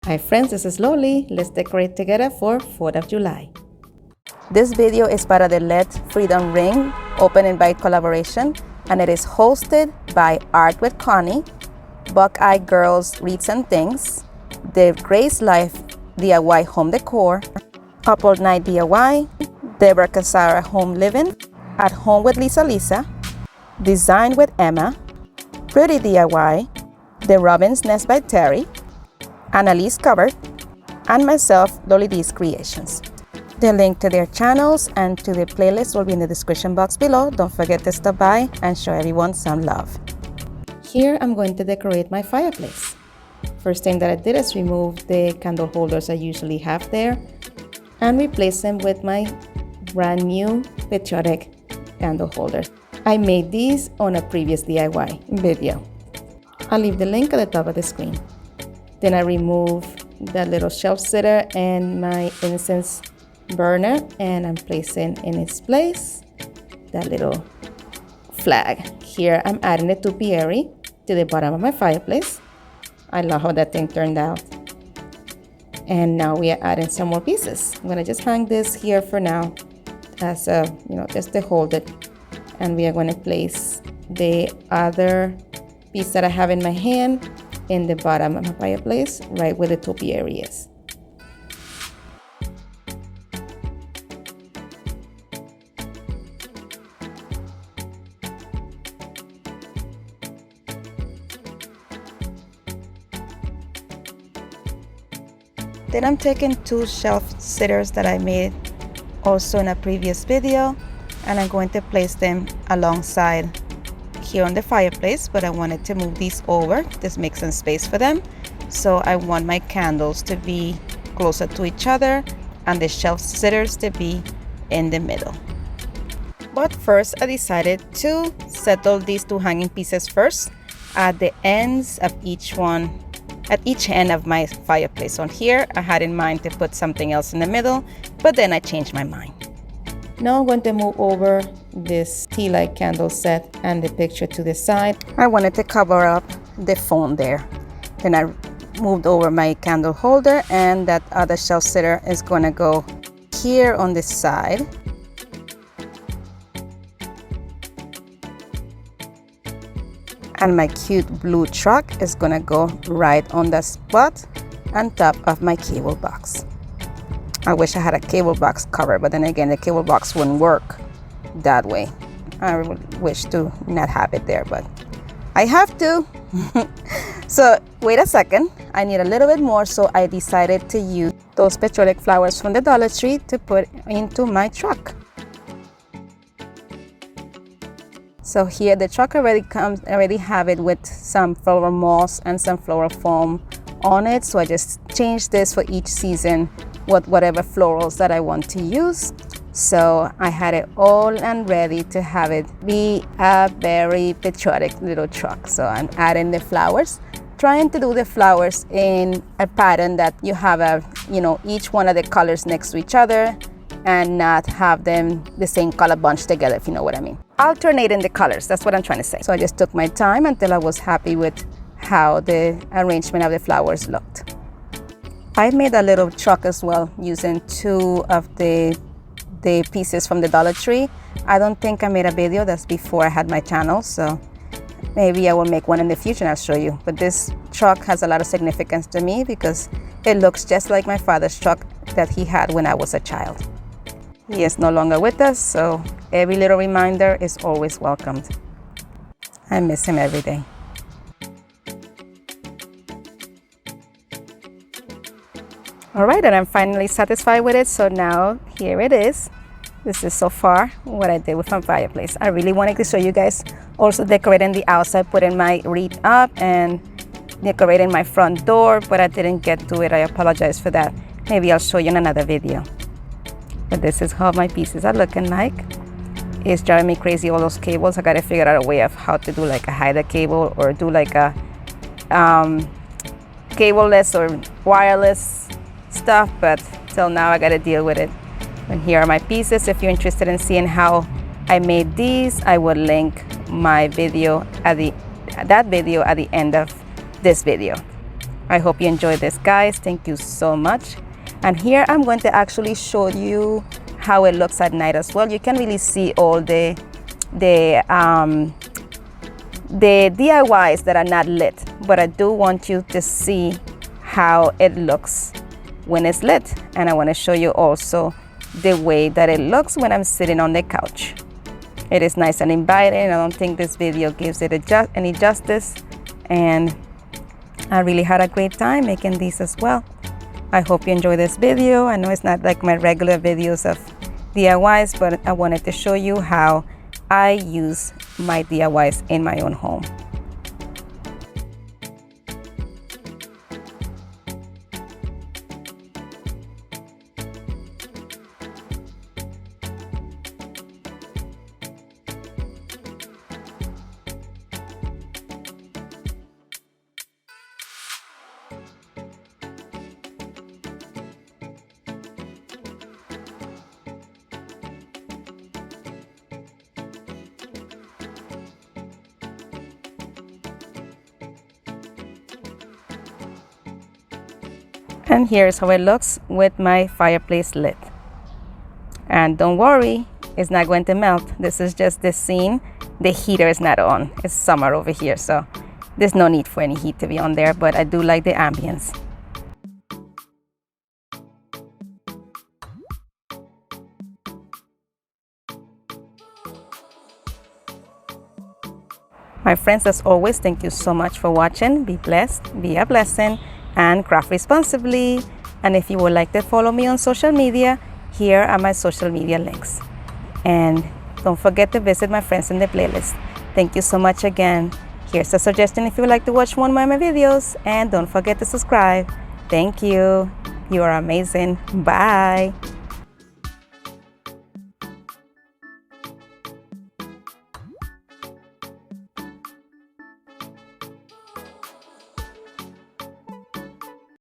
Hi friends, this is Loli. Let's decorate together for 4th of July. This video is part of the Let Freedom Ring Open Invite collaboration, and it is hosted by Art with Connie, Buckeye Girls Reads and Things, the Grace Life DIY Home Decor, Couple Night DIY, Deborah Casara Home Living, At Home with Lisa, Design with Emma, Pretty DIY, The Robin's Nest by Terry, Annalise Covered, and myself, Loli D's Creations. The link to their channels and to the playlist will be in the description box below. Don't forget to stop by and show everyone some love. Here I'm going to decorate my fireplace. First thing that I did is remove the candle holders I usually have there and replace them with my brand new patriotic candle holders. I made these on a previous DIY video. I'll leave the link at the top of the screen. Then I remove that little shelf sitter and my incense burner, and I'm placing in its place that little flag. Here I'm adding the topiary to the bottom of my fireplace. I love how that thing turned out. And now we are adding some more pieces. I'm gonna just hang this here for now as a, just to hold it. And we are gonna place the other piece that I have in my hand in the bottom of my fireplace, right where the topiary is. Then I'm taking two shelf sitters that I made also in a previous video, and I'm going to place them alongside here on the fireplace, but I wanted to move these over. This makes some space for them. So I want my candles to be closer to each other and the shelf sitters to be in the middle. But first I decided to settle these two hanging pieces first at the ends of each one, at each end of my fireplace. On here I had in mind to put something else in the middle, but then I changed my mind. Now I'm going to move over this tea light candle set and the picture to the side. I wanted to cover up the phone there. Then I moved over my candle holder, and that other shelf sitter is going to go here on this side. And my cute blue truck is going to go right on the spot on top of my cable box. I wish I had a cable box cover, but then again, the cable box wouldn't work that way. I would wish to not have it there, but I have to. So wait a second, I need a little bit more, so I decided to use those petrolic flowers from the Dollar Tree to put into my truck. So here the truck already have it with some floral moss and some floral foam on it, so I just changed this for each season with whatever florals that I want to use. So I had it all and ready to have it be a very patriotic little truck. So I'm adding the flowers, trying to do the flowers in a pattern that you have each one of the colors next to each other and not have them the same color bunched together, if you know what I mean. Alternating the colors, that's what I'm trying to say. So I just took my time until I was happy with how the arrangement of the flowers looked. I made a little truck as well using two of the pieces from the Dollar Tree. I don't think I made a video. That's before I had my channel, so maybe I will make one in the future and I'll show you. But this truck has a lot of significance to me because it looks just like my father's truck that he had when I was a child. He is no longer with us, so every little reminder is always welcomed. I miss him every day. All right, and I'm finally satisfied with it, so now here it is. This is so far what I did with my fireplace. I really wanted to show you guys also decorating the outside, putting my wreath up and decorating my front door, but I didn't get to it. I apologize for that. Maybe I'll show you in another video. But this is how my pieces are looking like. It's driving me crazy, all those cables. I gotta figure out a way of how to do like a hide cable or do like a cableless or wireless stuff, but till now I gotta deal with it. And here are my pieces. If you're interested in seeing how I made these, I will link my video at the end of this video. I hope you enjoyed this, guys. Thank you so much. And here I'm going to actually show you how it looks at night as well. You can really see all the DIYs that are not lit, but I do want you to see how it looks when it's lit. And I want to show you also the way that it looks when I'm sitting on the couch. It is nice and inviting. I don't think this video gives it any justice, and I really had a great time making these as well. I hope you enjoy this video. I know it's not like my regular videos of DIYs, but I wanted to show you how I use my DIYs in my own home. And here's how it looks with my fireplace lit. And don't worry, it's not going to melt. This is just the scene. The heater is not on. It's summer over here, so there's no need for any heat to be on there, but I do like the ambience. My friends, as always, thank you so much for watching. Be blessed, be a blessing, and craft responsibly. And if you would like to follow me on social media, here are my social media links. And don't forget to visit my friends in the playlist. Thank you so much again. Here's a suggestion if you would like to watch one more of my videos, and don't forget to subscribe. Thank you. You are amazing. Bye.